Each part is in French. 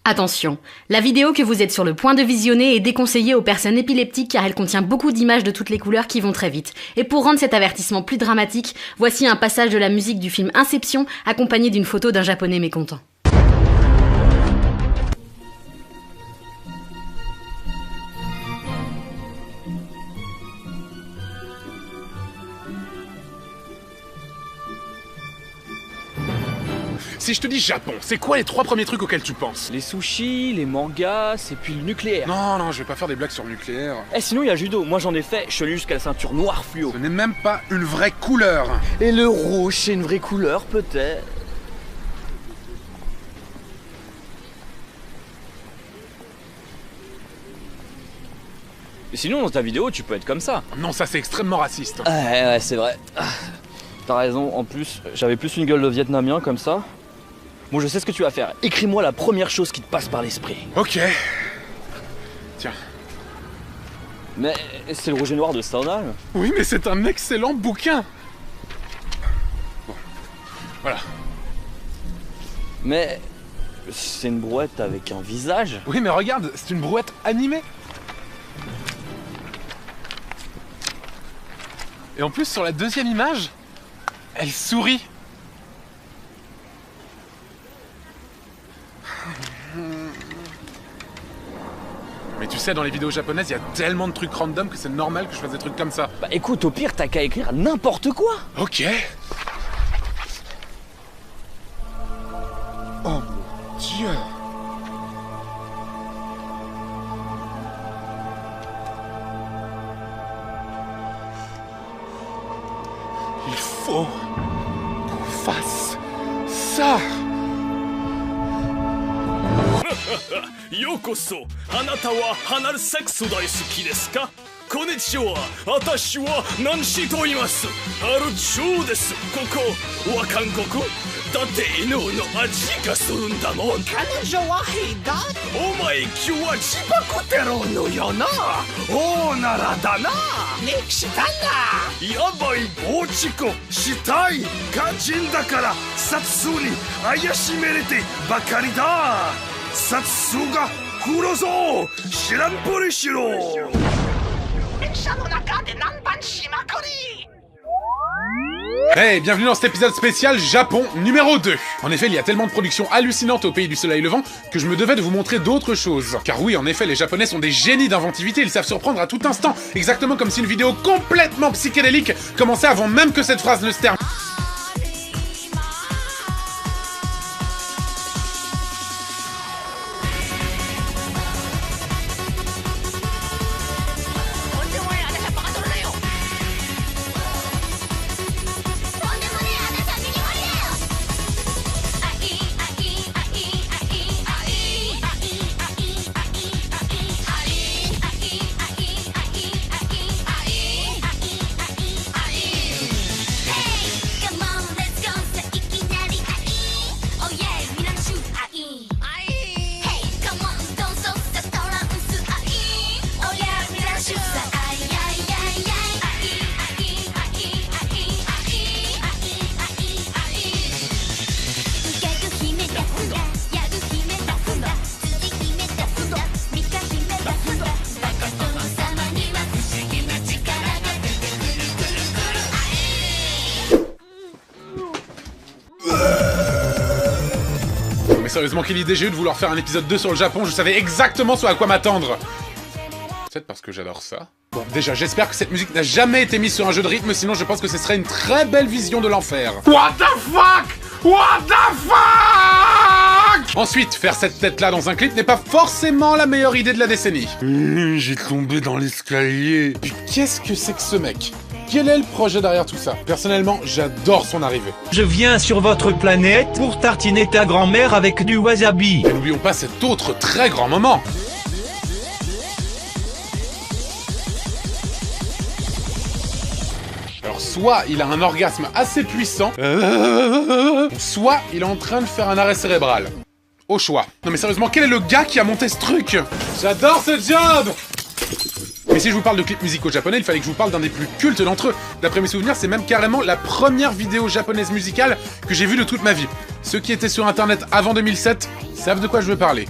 Attention, la vidéo que vous êtes sur le point de visionner est déconseillée aux personnes épileptiques car elle contient beaucoup d'images de toutes les couleurs qui vont très vite. Et pour rendre cet avertissement plus dramatique, voici un passage de la musique du film Inception accompagné d'une photo d'un japonais mécontent. Si je te dis Japon, c'est quoi les 3 premiers trucs auxquels tu penses? Les sushis, les mangas, et puis le nucléaire. Non, je vais pas faire des blagues sur le nucléaire. Sinon il y a judo, moi j'en ai fait, je suis allé jusqu'à la ceinture noire fluo. Ce n'est même pas une vraie couleur. Et le rouge, c'est une vraie couleur peut-être. Et sinon dans ta vidéo tu peux être comme ça. Non, ça c'est extrêmement raciste. Ouais, c'est vrai. T'as raison, en plus, j'avais plus une gueule de vietnamien comme ça. Bon, je sais ce que tu vas faire. Écris-moi la première chose qui te passe par l'esprit. Ok. Tiens. Mais c'est le rouge et noir de Stendhal. Oui, mais c'est un excellent bouquin. Bon. Voilà. Mais c'est une brouette avec un visage. Oui, mais regarde, c'est une brouette animée. Et en plus, sur la deuxième image, elle sourit. Mais tu sais, dans les vidéos japonaises, il y a tellement de trucs random que c'est normal que je fasse des trucs comme ça. Bah écoute, au pire, t'as qu'à écrire n'importe quoi. Ok. Oh mon Dieu. Il faut qu'on fasse ça. Yokoso, anata wa hanaru seksu daisuki desu ka? Konnichiwa, watashi wa Nanshi to imasu. Haru Chou desu. Koko wa Kankoku? Datte inu no aji ga suru n da mon. Kanoujo wa hidai. Omae kyou wa Chibaku-tero no yo na. O nara da na. Nikishi da na. Yabai bouchiko shitai. Ganjin dakara satsu ni ayashimerete bakari da. Satsuga Kurozo Shiranpuri Shiro. Hey, bienvenue dans cet épisode spécial Japon numéro 2. En effet, il y a tellement de productions hallucinantes au pays du soleil levant que je me devais de vous montrer d'autres choses. Car oui, en effet, les Japonais sont des génies d'inventivité, ils savent surprendre à tout instant, exactement comme si une vidéo complètement psychédélique commençait avant même que cette phrase ne se termine. Mais sérieusement, quelle idée j'ai eu de vouloir faire un épisode 2 sur le Japon, je savais exactement ce à quoi m'attendre. Peut-être parce que j'adore ça. Bon, déjà, j'espère que cette musique n'a jamais été mise sur un jeu de rythme, sinon je pense que ce serait une très belle vision de l'enfer. What the fuck? What the fuck? Ensuite, faire cette tête-là dans un clip n'est pas forcément la meilleure idée de la décennie. J'ai tombé dans l'escalier. Puis qu'est-ce que c'est que ce mec? Quel est le projet derrière tout ça? Personnellement, j'adore son arrivée. Je viens sur votre planète pour tartiner ta grand-mère avec du wasabi. Et n'oublions pas cet autre très grand moment. Alors soit il a un orgasme assez puissant, soit il est en train de faire un arrêt cérébral. Au choix. Non mais sérieusement, quel est le gars qui a monté ce truc? J'adore ce job! Mais si je vous parle de clips musicaux japonais, il fallait que je vous parle d'un des plus cultes d'entre eux. D'après mes souvenirs, c'est même carrément la première vidéo japonaise musicale que j'ai vue de toute ma vie. Ceux qui étaient sur internet avant 2007 savent de quoi je veux parler.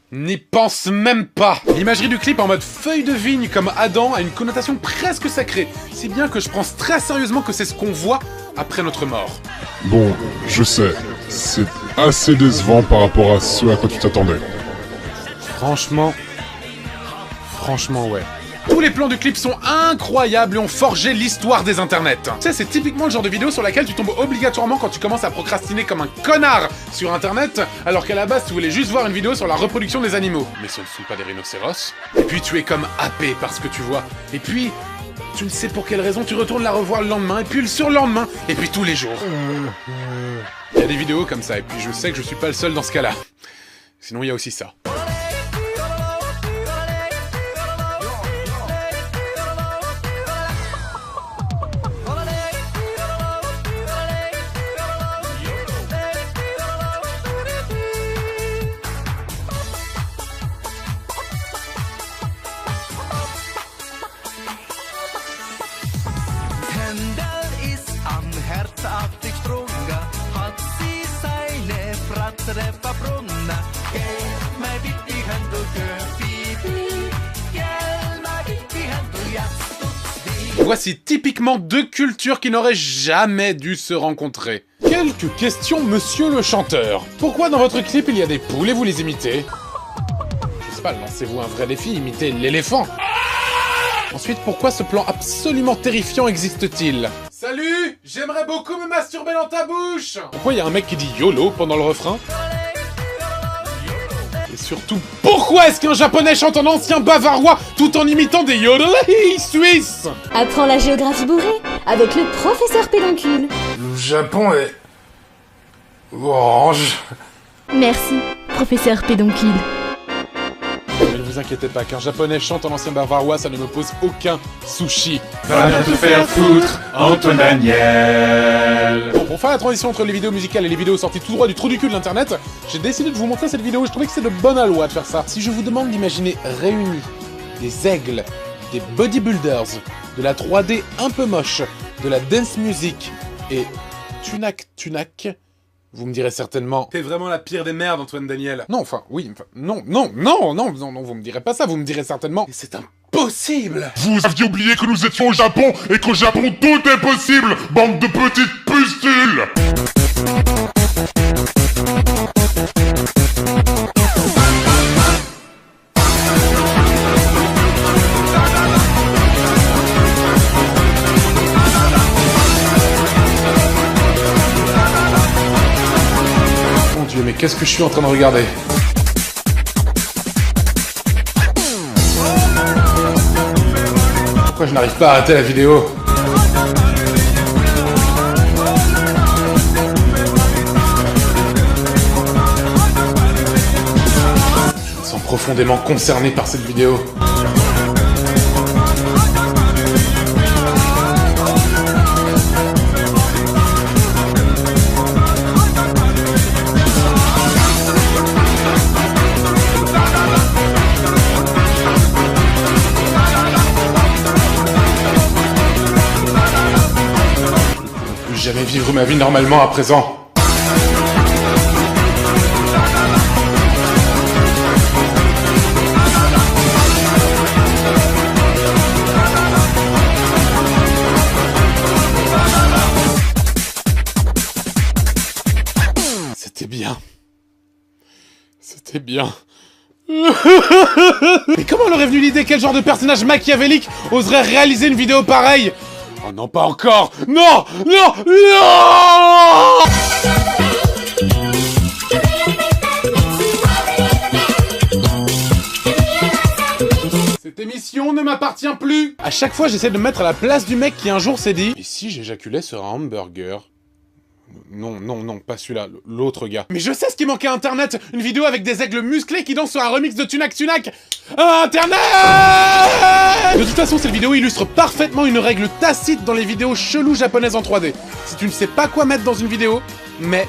N'y pense même pas. L'imagerie du clip en mode feuille de vigne comme Adam a une connotation presque sacrée, si bien que je pense très sérieusement que c'est ce qu'on voit après notre mort. Bon, je sais, c'est assez décevant par rapport à ce à quoi tu t'attendais. Franchement, ouais. Tous les plans du clip sont incroyables et ont forgé l'histoire des internets. Tu sais, c'est typiquement le genre de vidéo sur laquelle tu tombes obligatoirement quand tu commences à procrastiner comme un connard sur internet, alors qu'à la base tu voulais juste voir une vidéo sur la reproduction des animaux. Mais ce ne sont pas des rhinocéros. Et puis tu es comme happé par ce que tu vois. Et puis, tu ne sais pour quelle raison, tu retournes la revoir le lendemain, et puis le surlendemain, et puis tous les jours. Il y a des vidéos comme ça, et puis je sais que je suis pas le seul dans ce cas-là. Sinon il y a aussi ça. Voici typiquement deux cultures qui n'auraient jamais dû se rencontrer. Quelques questions, monsieur le chanteur. Pourquoi dans votre clip il y a des poules et vous les imitez? Je sais pas, lancez-vous un vrai défi, imitez l'éléphant. Ensuite, pourquoi ce plan absolument terrifiant existe-t-il? Salut! J'aimerais beaucoup me masturber dans ta bouche! Pourquoi il y a un mec qui dit YOLO pendant le refrain? Et surtout, pourquoi est-ce qu'un japonais chante en ancien bavarois tout en imitant des yodelais suisses? Apprends la géographie bourrée avec le professeur Pédoncule. Le Japon est... orange. Merci, professeur Pédoncule. Mais ne vous inquiétez pas, qu'un japonais chante en ancien bavarois, ça ne me pose aucun souci. Va bien te faire foutre, Antoine Daniel. Bon, pour faire la transition entre les vidéos musicales et les vidéos sorties tout droit du trou du cul de l'internet, j'ai décidé de vous montrer cette vidéo. Je trouvais que c'est de bonne loi de faire ça. Si je vous demande d'imaginer réunis des aigles, des bodybuilders, de la 3D un peu moche, de la dance music et tunac, vous me direz certainement... T'es vraiment la pire des merdes, Antoine Daniel. Non, enfin, oui, enfin, non, vous me direz pas ça, vous me direz certainement... Mais c'est impossible. Vous aviez oublié que nous étions au Japon et qu'au Japon tout est possible, bande de petites pustules. Mais qu'est-ce que je suis en train de regarder? Pourquoi je n'arrive pas à arrêter la vidéo? Je me sens profondément concerné par cette vidéo. Jamais vivre ma vie normalement à présent. C'était bien. Mais comment leur est venue l'idée? Quel genre de personnage machiavélique oserait réaliser une vidéo pareille? Oh non, pas encore! Non! Non! Non! Cette émission ne m'appartient plus! À chaque fois, j'essaie de me mettre à la place du mec qui un jour s'est dit: et si j'éjaculais sur un hamburger? Non, non, non, pas celui-là, l'autre gars. Mais je sais ce qui manquait à Internet! Une vidéo avec des aigles musclés qui dansent sur un remix de Tunak Tunak! Internet! De toute façon, cette vidéo illustre parfaitement une règle tacite dans les vidéos cheloues japonaises en 3D. Si tu ne sais pas quoi mettre dans une vidéo, mets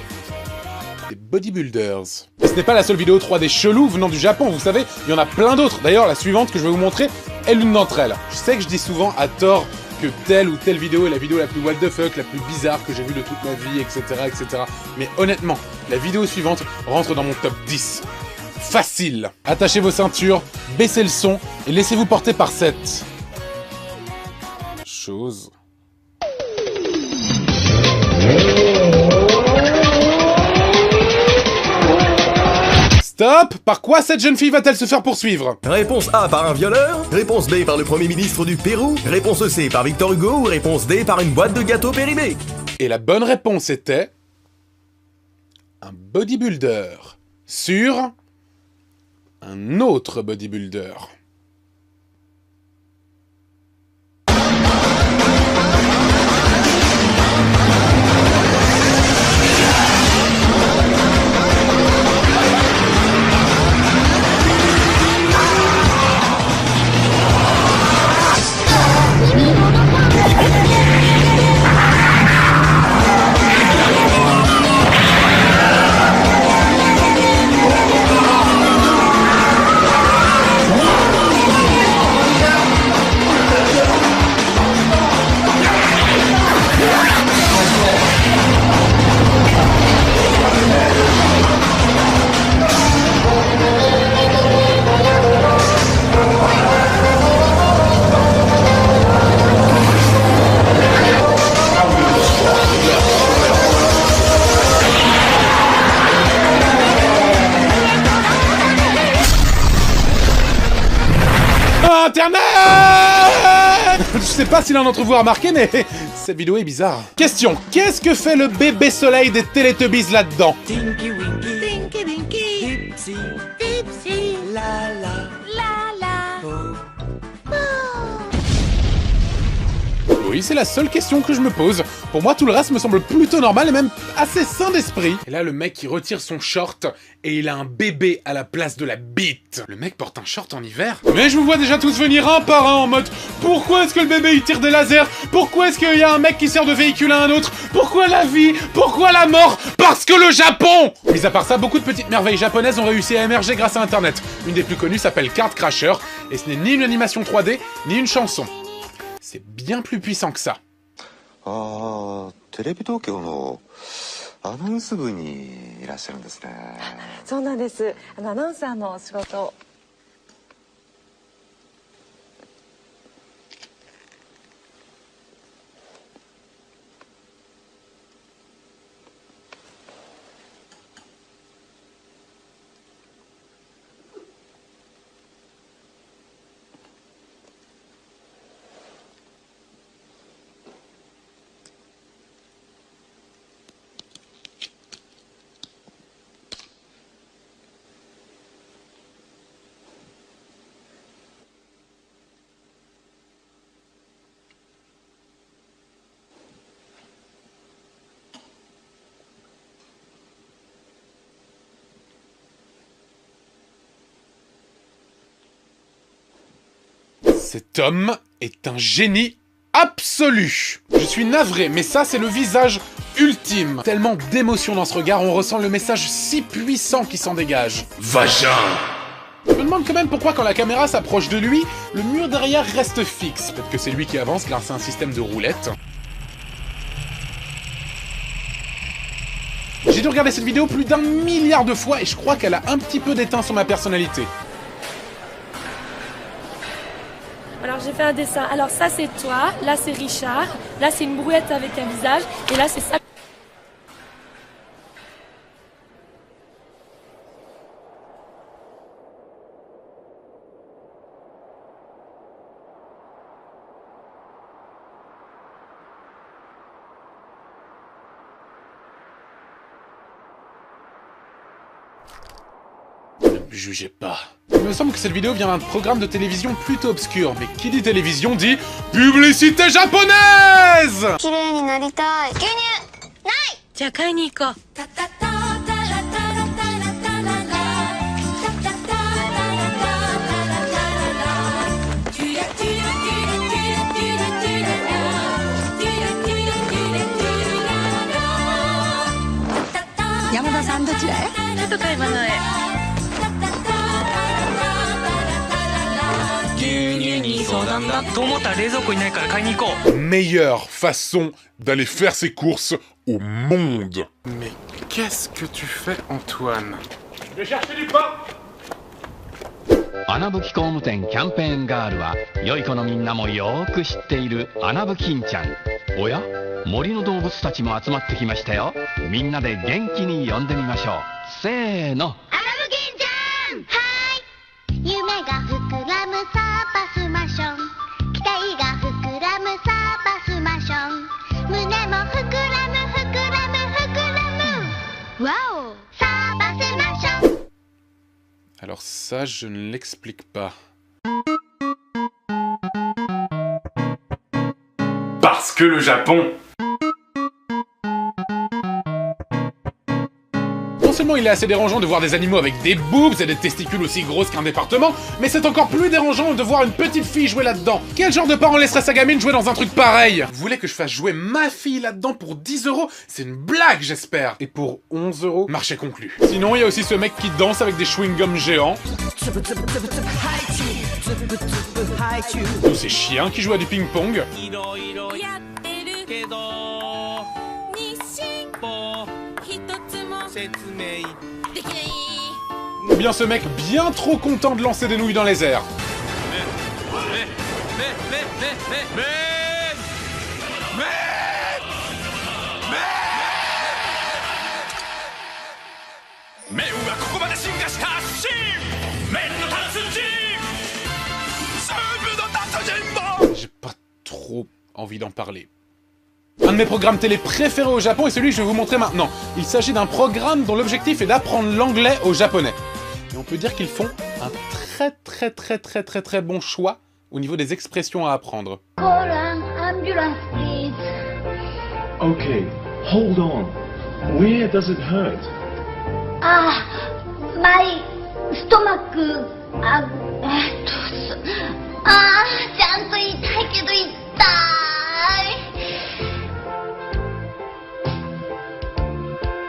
des bodybuilders. Et ce n'est pas la seule vidéo 3D chelou venant du Japon, vous savez, il y en a plein d'autres. D'ailleurs, la suivante que je vais vous montrer est l'une d'entre elles. Je sais que je dis souvent à tort que telle ou telle vidéo est la vidéo la plus what the fuck, la plus bizarre que j'ai vue de toute ma vie, etc., etc. Mais honnêtement, la vidéo suivante rentre dans mon top 10. Facile. Attachez vos ceintures, baissez le son et laissez-vous porter par cette chose. Stop! Par quoi cette jeune fille va-t-elle se faire poursuivre? Réponse A par un violeur, réponse B par le premier ministre du Pérou, réponse C par Victor Hugo ou réponse D par une boîte de gâteaux périmés. Et la bonne réponse était... un bodybuilder sur un autre bodybuilder. Internet! Je sais pas si l'un d'entre vous a remarqué, mais cette vidéo est bizarre. Question, qu'est-ce que fait le bébé soleil des Teletubbies là-dedans? Tinky Winky, Tinky Winky, Dipsy, Dipsy, la la, la la, oh. Oui, c'est la seule question que je me pose. Pour moi, tout le reste me semble plutôt normal et même assez sain d'esprit. Et là, le mec qui retire son short et il a un bébé à la place de la bite. Le mec porte un short en hiver? Mais je vous vois déjà tous venir un par un en mode: pourquoi est-ce que le bébé il tire des lasers? Pourquoi est-ce qu'il y a un mec qui sert de véhicule à un autre? Pourquoi la vie? Pourquoi la mort? Parce que le Japon! Mis à part ça, beaucoup de petites merveilles japonaises ont réussi à émerger grâce à Internet. Une des plus connues s'appelle Card Crasher et ce n'est ni une animation 3D, ni une chanson. C'est bien plus puissant que ça. Ah, テレビ東京のアナウンス部にいらっしゃるんですね。そうなんです。アナウンサーの仕事。Cet homme est un génie absolu. Je suis navré, mais ça c'est le visage ultime. Tellement d'émotion dans ce regard, on ressent le message si puissant qui s'en dégage. Vagin! Je me demande quand même pourquoi quand la caméra s'approche de lui, le mur derrière reste fixe. Peut-être que c'est lui qui avance grâce à un système de roulettes. J'ai dû regarder cette vidéo plus d'1 milliard de fois et je crois qu'elle a un petit peu déteint sur ma personnalité. Alors j'ai fait un dessin. Alors ça c'est toi, là c'est Richard, là c'est une brouette avec un visage, et là c'est ça. Ne me jugez pas. Il me semble que cette vidéo vient d'un programme de télévision plutôt obscur, mais qui dit télévision dit publicité japonaise. 綺麗になりたい。牛乳ない。じゃあ買いに行こう。 山田さんどちらへ？ちょっと買い物へ。 Meilleure façon d'aller faire ses courses au monde. Mais qu'est-ce que tu fais, Antoine? Je vais chercher du pain. 穴吹き工務店キャンペーンガールは良い子のみんなもよーく知っている穴吹きんちゃん。おや、森の動物たちも集まってきましたよ。みんなで元気に呼んでみましょう。せーの。穴吹きんちゃん。はい。夢が膨らむサーバスマション。期待が膨らむサーバスマション。胸も膨らむ膨らむ膨らむ。わお。サーバスマション。 Alors ça, je ne l'explique pas. Parce que le Japon... Non seulement il est assez dérangeant de voir des animaux avec des boobs et des testicules aussi grosses qu'un département, mais c'est encore plus dérangeant de voir une petite fille jouer là-dedans. Quel genre de parent laisserait sa gamine jouer dans un truc pareil? Vous voulez que je fasse jouer ma fille là-dedans pour 10 €? C'est une blague, j'espère. Et pour 11 €, marché conclu. Sinon, il y a aussi ce mec qui danse avec des chewing-gums géants. Tous ces chiens qui jouent à du ping-pong. Ou bien ce mec bien trop content de lancer des nouilles dans les airs. J'ai pas trop envie d'en parler. Un de mes programmes télé préférés au Japon est celui que je vais vous montrer maintenant. Il s'agit d'un programme dont l'objectif est d'apprendre l'anglais aux japonais. Et on peut dire qu'ils font un très bon choix au niveau des expressions à apprendre. Call an ambulance, please. Okay, hold on. Where does it hurt? Ah, my stomach. ちゃんと痛いけど痛い。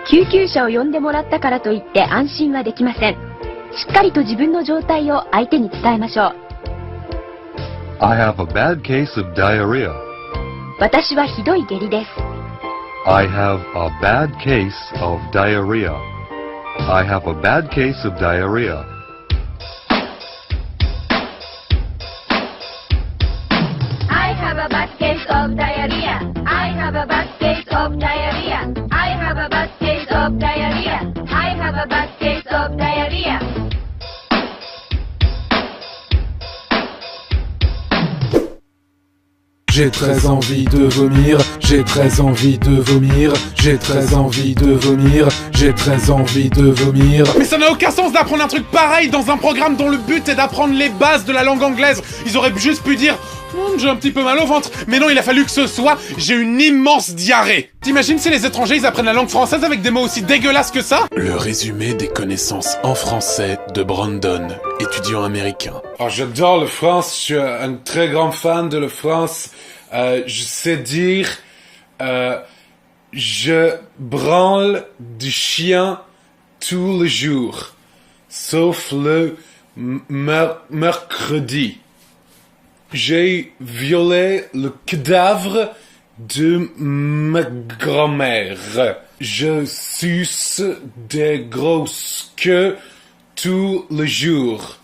救急車を呼んでもらったからといって安心はできません。しっかりと自分の状態を相手に伝えましょう。I have a bad case of diarrhea. 私はひどい下痢です。I have a bad case of diarrhea. I have a bad case of diarrhea. I have a bad case of diarrhea. I have a bad case of diarrhea. I have a bad case of diarrhea. I have a bad case of diarrhea. J'ai très envie de vomir, j'ai très envie de vomir, j'ai très envie de vomir, j'ai très envie de vomir. Mais ça n'a aucun sens d'apprendre un truc pareil dans un programme dont le but est d'apprendre les bases de la langue anglaise. Ils auraient juste pu dire j'ai un petit peu mal au ventre. Mais non, il a fallu que ce soit j'ai une immense diarrhée. T'imagines si les étrangers ils apprennent la langue française avec des mots aussi dégueulasses que ça? Le résumé des connaissances en français de Brandon, étudiant américain. Oh, j'adore la France, je suis un très grand fan de la France. Je sais dire je branle du chien tous les jours, sauf le mercredi. J'ai violé le cadavre de ma grand-mère. Je suce des grosses queues tous les jours,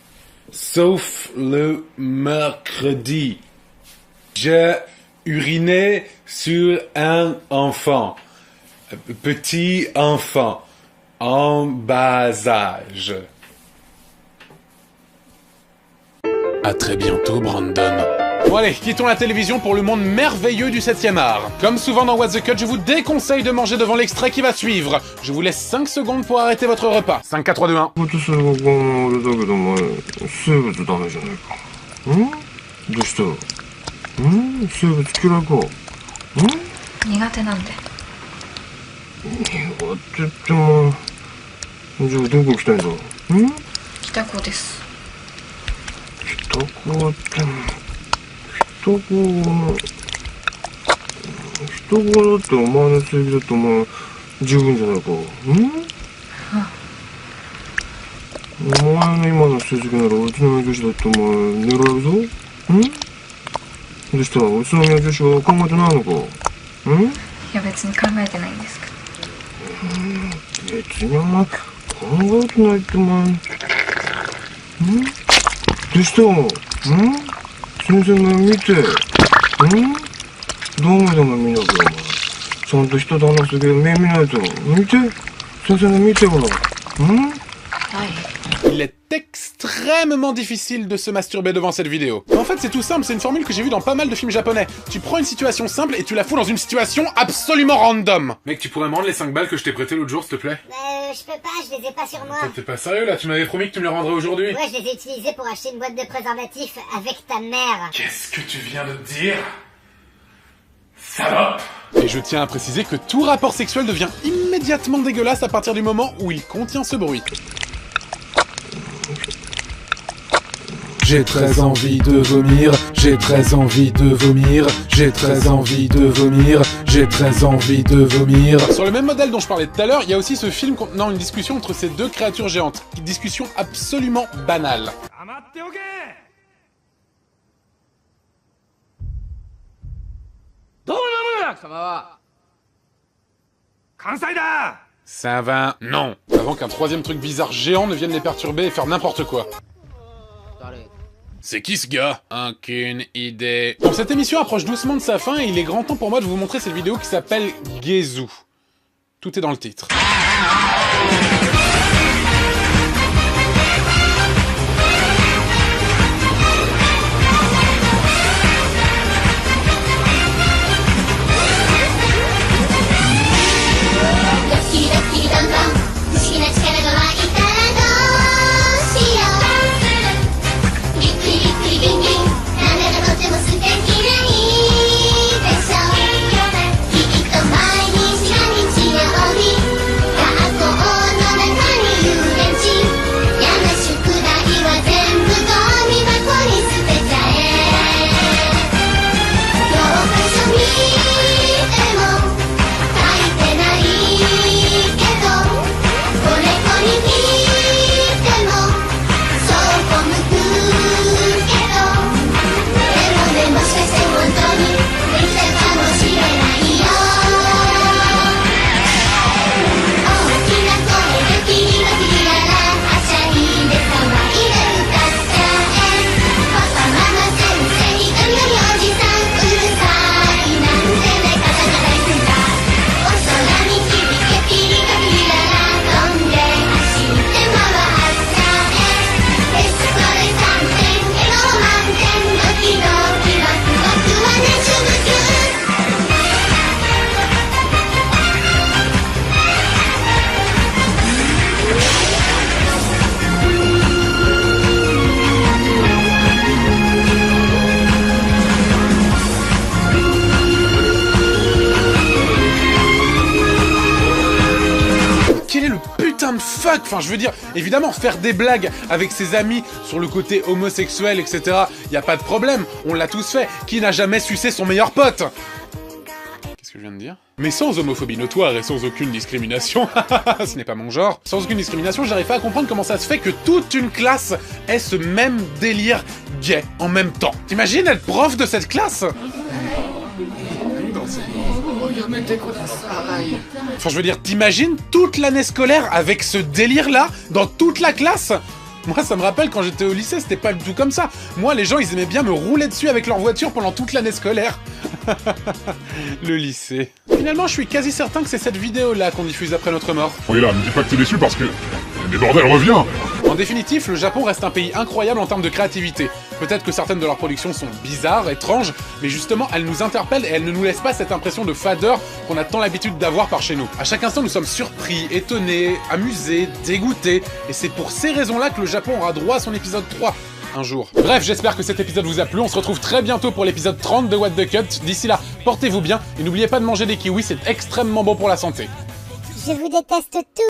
sauf le mercredi. J'ai uriné sur un enfant, petit enfant, en bas âge. À très bientôt, Brandon. Bon allez, quittons la télévision pour le monde merveilleux du 7e art. Comme souvent dans What's the Cut, je vous déconseille de manger devant l'extrait qui va suivre. Je vous laisse 5 secondes pour arrêter votre repas. 5, 4, 3, 2, 1. Il est extrêmement difficile de se masturber devant cette vidéo. En fait, c'est tout simple, c'est une formule que j'ai vue dans pas mal de films japonais. Tu prends une situation simple et tu la fous dans une situation absolument random. Mec, tu pourrais me rendre les 5 balles que je t'ai prêtées l'autre jour, s'il te plaît? Je peux pas, je les ai pas sur moi. T'es pas sérieux là? Tu m'avais promis que tu me les rendrais aujourd'hui. Ouais, je les ai utilisés pour acheter une boîte de préservatifs avec ta mère. Qu'est-ce que tu viens de dire? Salope! Et je tiens à préciser que tout rapport sexuel devient immédiatement dégueulasse à partir du moment où il contient ce bruit. J'ai très envie de vomir, j'ai très envie de vomir, j'ai très envie de vomir, j'ai très envie de vomir. Sur le même modèle dont je parlais tout à l'heure, il y a aussi ce film contenant une discussion entre ces deux créatures géantes. Une discussion absolument banale. Ça va, non. Avant qu'un troisième truc bizarre géant ne vienne les perturber et faire n'importe quoi. C'est qui ce gars? Aucune idée. Bon, cette émission approche doucement de sa fin et il est grand temps pour moi de vous montrer cette vidéo qui s'appelle Gezu. Tout est dans le titre. Enfin, je veux dire, évidemment, faire des blagues avec ses amis sur le côté homosexuel, etc., y a pas de problème, on l'a tous fait. Qui n'a jamais sucé son meilleur pote? Qu'est-ce que je viens de dire? Mais sans homophobie notoire et sans aucune discrimination, ce n'est pas mon genre, sans aucune discrimination, j'arrive pas à comprendre comment ça se fait que toute une classe ait ce même délire gay en même temps. T'imagines être prof de cette classe? Enfin, je veux dire, t'imagines toute l'année scolaire avec ce délire-là dans toute la classe? Moi, ça me rappelle quand j'étais au lycée, c'était pas du tout comme ça. Moi, les gens, ils aimaient bien me rouler dessus avec leur voiture pendant toute l'année scolaire. Le lycée. Finalement, je suis quasi certain que c'est cette vidéo-là qu'on diffuse après notre mort. Oui, là, me dis pas que t'es déçu parce que... Mais bordel, reviens! En définitive, le Japon reste un pays incroyable en termes de créativité. Peut-être que certaines de leurs productions sont bizarres, étranges, mais justement, elles nous interpellent et elles ne nous laissent pas cette impression de fadeur qu'on a tant l'habitude d'avoir par chez nous. À chaque instant, nous sommes surpris, étonnés, amusés, dégoûtés, et c'est pour ces raisons-là que le Japon aura droit à son épisode 3. Un jour. Bref, j'espère que cet épisode vous a plu. On se retrouve très bientôt pour l'épisode 30 de What the Cut. D'ici là, portez-vous bien et n'oubliez pas de manger des kiwis, c'est extrêmement bon pour la santé. Je vous déteste tous.